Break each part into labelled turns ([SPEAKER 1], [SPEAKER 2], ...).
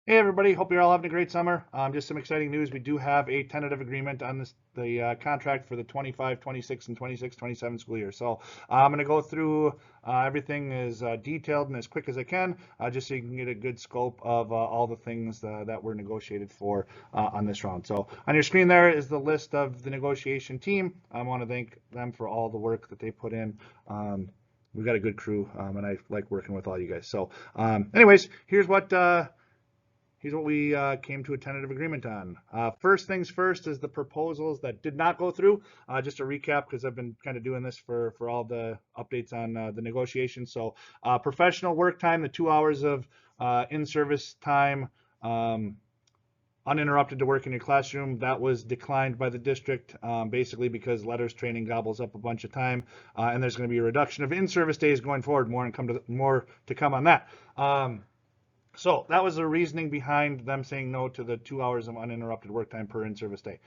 [SPEAKER 1] Hey everybody, hope you're all having a great summer. Just some exciting news. We do have a tentative agreement on the contract for the 25, 26, and 26, 27 school year. So I'm going to go through everything as detailed and as quick as I can, just so you can get a good scope of all the things that were negotiated for on this round. So on your screen there is the list of the negotiation team. I want to thank them for all the work that they put in. We've got a good crew, and I like working with all you guys. So anyways, here's what we came to a tentative agreement on. First things first is the proposals that did not go through. Just a recap, because I've been kind of doing this for all the updates on the negotiations. So professional work time, the 2 hours of in-service time, uninterrupted to work in your classroom, that was declined by the district, basically because letters training gobbles up a bunch of time, and there's going to be a reduction of in-service days going forward. More to come on that. So that was the reasoning behind them saying no to the 2 hours of uninterrupted work time per in-service day.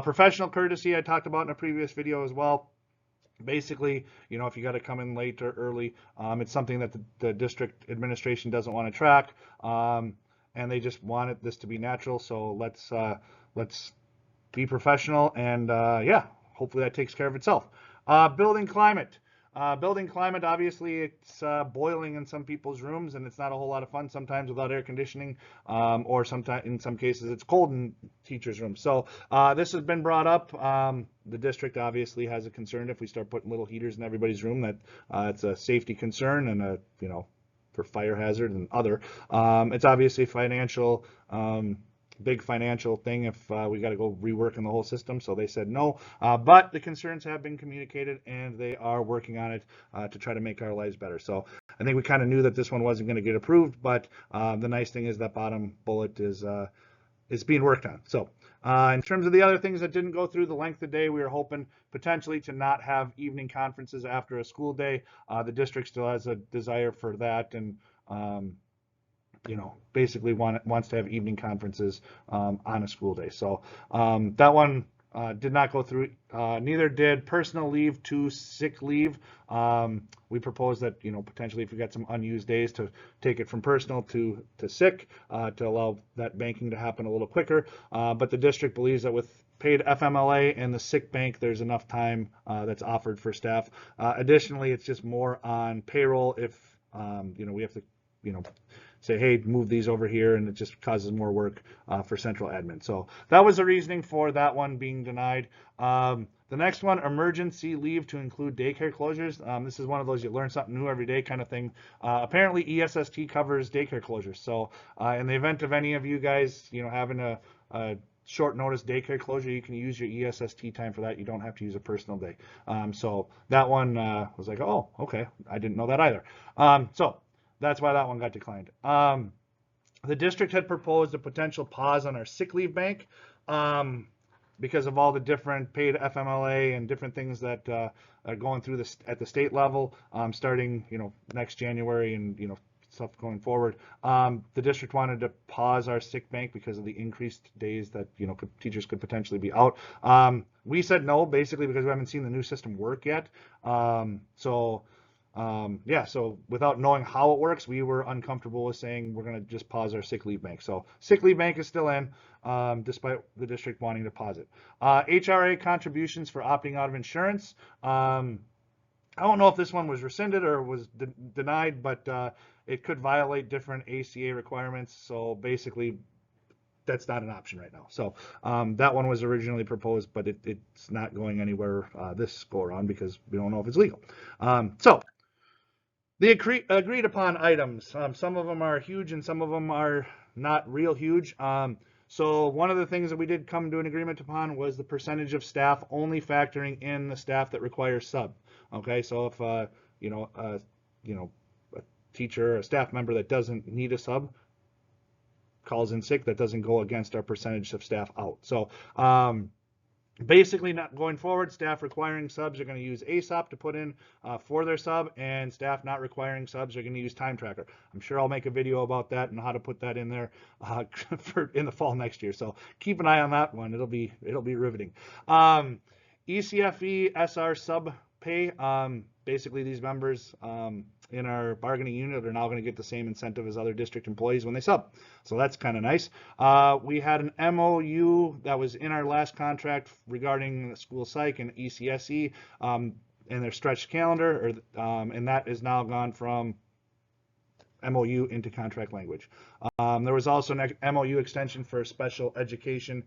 [SPEAKER 1] Professional courtesy, I talked about in a previous video as well. Basically, if you got to come in late or early, it's something that the district administration doesn't want to track, and they just wanted this to be natural. So let's be professional, and yeah, hopefully that takes care of itself. Building climate. Building climate, obviously, it's boiling in some people's rooms, and it's not a whole lot of fun sometimes without air conditioning, or sometimes in some cases it's cold in teachers' rooms. So this has been brought up. The district obviously has a concern if we start putting little heaters in everybody's room, that it's a safety concern and a for fire hazard and other. It's obviously financial. Big financial thing if we got to go reworking the whole system. So they said no, but the concerns have been communicated and they are working on it to try to make our lives better. So I think we kind of knew that this one wasn't going to get approved, but the nice thing is that bottom bullet is being worked on. So in terms of the other things that didn't go through, the length of day, we were hoping potentially to not have evening conferences after a school day. The district still has a desire for that, and basically wants to have evening conferences on a school day. So that one did not go through. Neither did personal leave to sick leave. We proposed that, potentially if you got some unused days, to take it from personal to sick, to allow that banking to happen a little quicker. But the district believes that with paid FMLA and the sick bank, there's enough time that's offered for staff. Additionally, it's just more on payroll if, we have to, say, hey, move these over here, and it just causes more work for central admin. So that was the reasoning for that one being denied. The next one, emergency leave to include daycare closures. This is one of those you learn something new every day kind of thing. Apparently ESST covers daycare closures. So in the event of any of you guys, having a short notice daycare closure, you can use your ESST time for that. You don't have to use a personal day. So that one was like, oh, okay, I didn't know that either. So that's why that one got declined. The district had proposed a potential pause on our sick leave bank because of all the different paid FMLA and different things that are going through this at the state level, starting next January and stuff going forward. The district wanted to pause our sick bank because of the increased days that teachers could potentially be out. We said no, basically because we haven't seen the new system work yet. Yeah, so without knowing how it works, we were uncomfortable with saying we're going to just pause our sick leave bank. So sick leave bank is still in, despite the district wanting to pause it. HRA contributions for opting out of insurance. I don't know if this one was rescinded or was denied, but it could violate different ACA requirements. So basically, that's not an option right now. So that one was originally proposed, but it's not going anywhere this go around because we don't know if it's legal. So the agreed upon items, some of them are huge and some of them are not real huge. So one of the things that we did come to an agreement upon was the percentage of staff only factoring in the staff that requires sub. Okay, so if a teacher or a staff member that doesn't need a sub calls in sick, that doesn't go against our percentage of staff out. So basically, not going forward, staff requiring subs are going to use ASOP to put in for their sub, and staff not requiring subs are going to use Time Tracker. I'm sure I'll make a video about that and how to put that in there in the fall next year. So keep an eye on that one. It'll be riveting. ECFE SR sub pay. Basically, these members in our bargaining unit are now going to get the same incentive as other district employees when they sub. So that's kind of nice. We had an MOU that was in our last contract regarding school psych and ECSE and their stretched calendar, and that is now gone from MOU into contract language. There was also an MOU extension for special education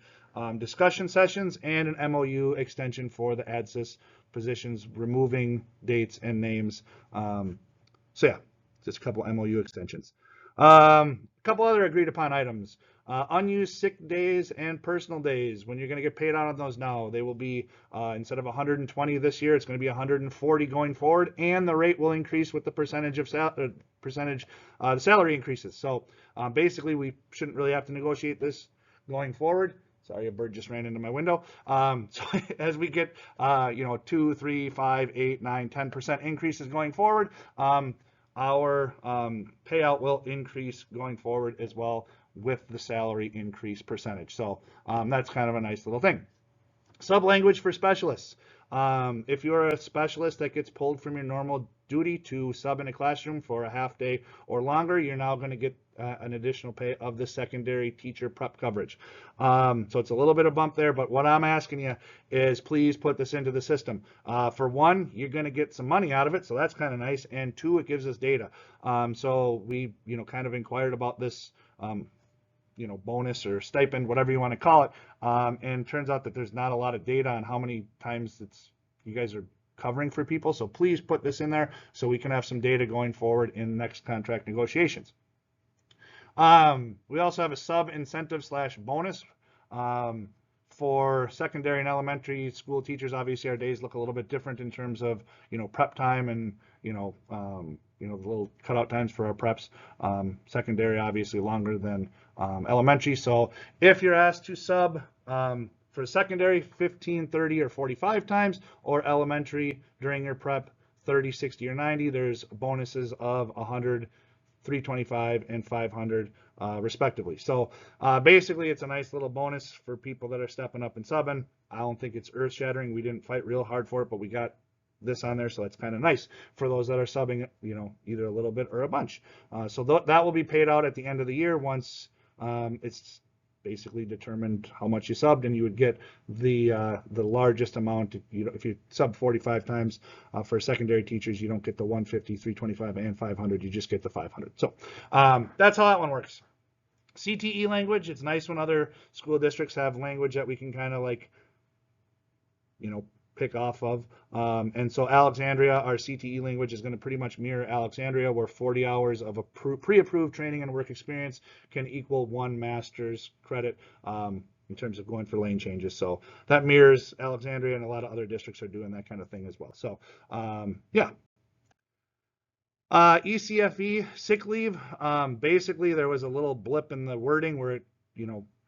[SPEAKER 1] discussion sessions and an MOU extension for the ADSIS positions, removing dates and names. So yeah, just a couple MOU extensions. A couple other agreed upon items. Unused sick days and personal days. When you're going to get paid out on those now, they will be, instead of 120 this year, it's going to be 140 going forward, and the rate will increase with the percentage of the salary increases. So basically, we shouldn't really have to negotiate this going forward. Sorry, a bird just ran into my window. So as we get, 2, 3, 5, 8, 9, 10% increases going forward, our payout will increase going forward as well with the salary increase percentage. So that's kind of a nice little thing. Sub-language for specialists. If you're a specialist that gets pulled from your normal duty to sub in a classroom for a half day or longer, you're now going to get an additional pay of the secondary teacher prep coverage. So it's a little bit of bump there, but what I'm asking you is please put this into the system. For one, you're going to get some money out of it, so that's kind of nice, and two, it gives us data. So we, kind of inquired about this, bonus or stipend, whatever you want to call it, and turns out that there's not a lot of data on how many times you guys are covering for people. So please put this in there so we can have some data going forward in next contract negotiations. We also have a sub incentive / bonus for secondary and elementary school teachers. Obviously, our days look a little bit different in terms of prep time and the little cutout times for our preps. Secondary obviously longer than elementary. So if you're asked to sub for secondary 15, 30, or 45 times, or elementary during your prep 30, 60, or 90, there's bonuses of 100, 325, and 500 respectively. So basically it's a nice little bonus for people that are stepping up and subbing. I don't think it's earth shattering. We didn't fight real hard for it, but we got this on there, so that's kind of nice for those that are subbing, either a little bit or a bunch. So that will be paid out at the end of the year once it's basically determined how much you subbed, and you would get the largest amount. If you sub 45 times for secondary teachers, you don't get the 150, 325, and 500. You just get the 500. So that's how that one works. CTE language. It's nice when other school districts have language that we can kind of pick off of. And so Alexandria, our CTE language is going to pretty much mirror Alexandria, where 40 hours of a pre-approved training and work experience can equal 1 master's credit in terms of going for lane changes. So that mirrors Alexandria, and a lot of other districts are doing that kind of thing as well. So yeah. ECFE, sick leave. Basically, there was a little blip in the wording where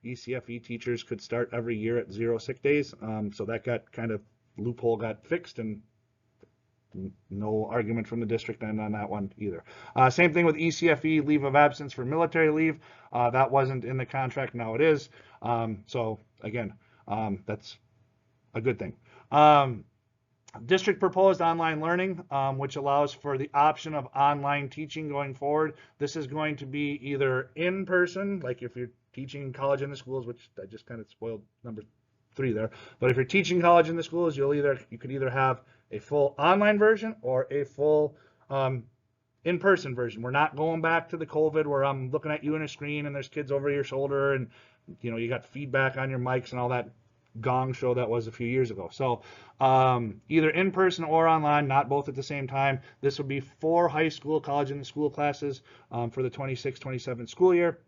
[SPEAKER 1] ECFE teachers could start every year at 0 sick days. So that loophole got fixed, and no argument from the district end on that one either. Same thing with ECFE, leave of absence for military leave. That wasn't in the contract, now it is. So again, that's a good thing. District proposed online learning, which allows for the option of online teaching going forward. This is going to be either in person, like if you're teaching in college in the schools, which I just kind of spoiled number 3 there. But if you're teaching college in the schools, you could either have a full online version or a full in-person version. We're not going back to the COVID where I'm looking at you in a screen and there's kids over your shoulder and you got feedback on your mics and all that gong show that was a few years ago. So either in person or online, not both at the same time. This would be for high school, college, and the school classes for the 26-27 school year.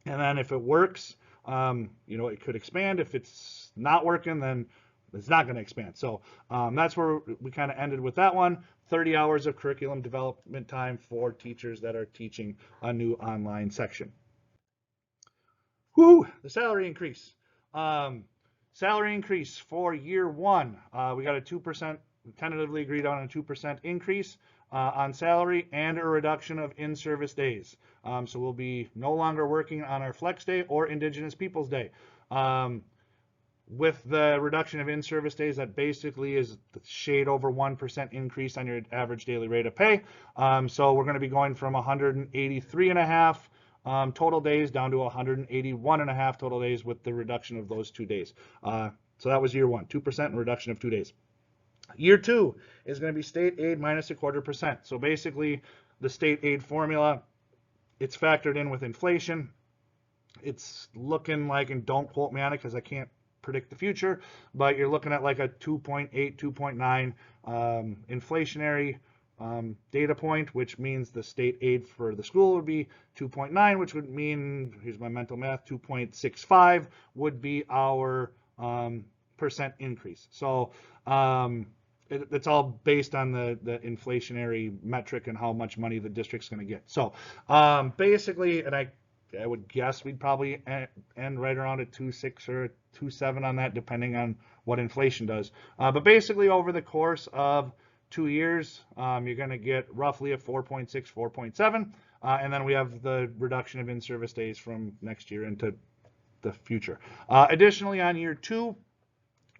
[SPEAKER 1] And then if it works, it could expand. If it's not working, then it's not going to expand. So that's where we kind of ended with that one. 30 hours of curriculum development time for teachers that are teaching a new online section. The salary increase. Salary increase for year 1. We got a 2%, tentatively agreed on a 2% increase on salary and a reduction of in-service days. So we'll be no longer working on our flex day or Indigenous Peoples Day. with the reduction of in-service days, that basically is the shade over 1% increase on your average daily rate of pay. So we're going to be going from 183.5 total days down to 181.5 total days with the reduction of those 2 days. So that was year one, 2% and reduction of 2 days. Year two is going to be state aid minus 0.25%. So basically, the state aid formula, it's factored in with inflation. It's looking like, and don't quote me on it because I can't predict the future, but you're looking at like a 2.8, 2.9 inflationary data point, which means the state aid for the school would be 2.9, which would mean, here's my mental math, 2.65 would be our percent increase. So it's all based on the inflationary metric and how much money the district's going to get. So basically, and I would guess we'd probably end right around a 2.6 or a 2.7 on that, depending on what inflation does. But basically, over the course of 2 years, you're going to get roughly a 4.6, 4.7, and then we have the reduction of in-service days from next year into the future. Additionally, on year two,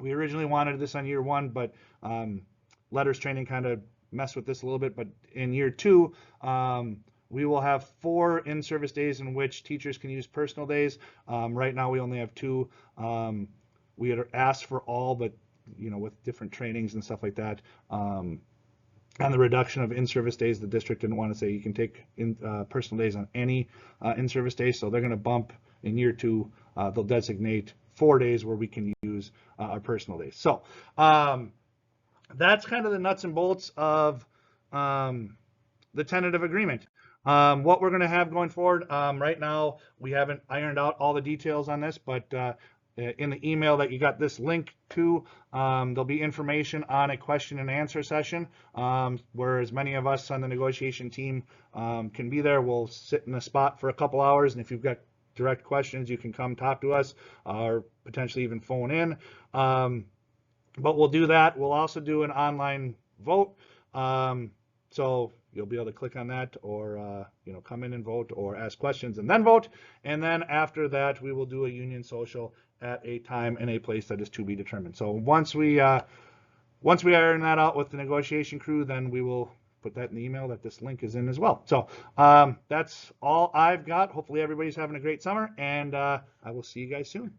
[SPEAKER 1] we originally wanted this on year one, but letters training kind of messed with this a little bit. But in year two, we will have 4 in-service days in which teachers can use personal days. Right now, we only have 2. We had asked for all, but with different trainings and stuff like that. On the reduction of in-service days, the district didn't want to say you can take personal days on any in-service days, so they're going to bump in year two. They'll designate 4 days where we can use our personal days. So that's kind of the nuts and bolts of the tentative agreement. What we're going to have going forward, right now we haven't ironed out all the details on this, but in the email that you got this link to, there'll be information on a question and answer session, where as many of us on the negotiation team can be there. We'll sit in a spot for a couple hours, and if you've got direct questions, you can come talk to us or potentially even phone in. But we'll do that. We'll also do an online vote. So you'll be able to click on that, or come in and vote, or ask questions and then vote. And then after that, we will do a union social at a time and a place that is to be determined. So once we iron that out with the negotiation crew, then we will put that in the email that this link is in as well. So that's all I've got. Hopefully everybody's having a great summer, and I will see you guys soon.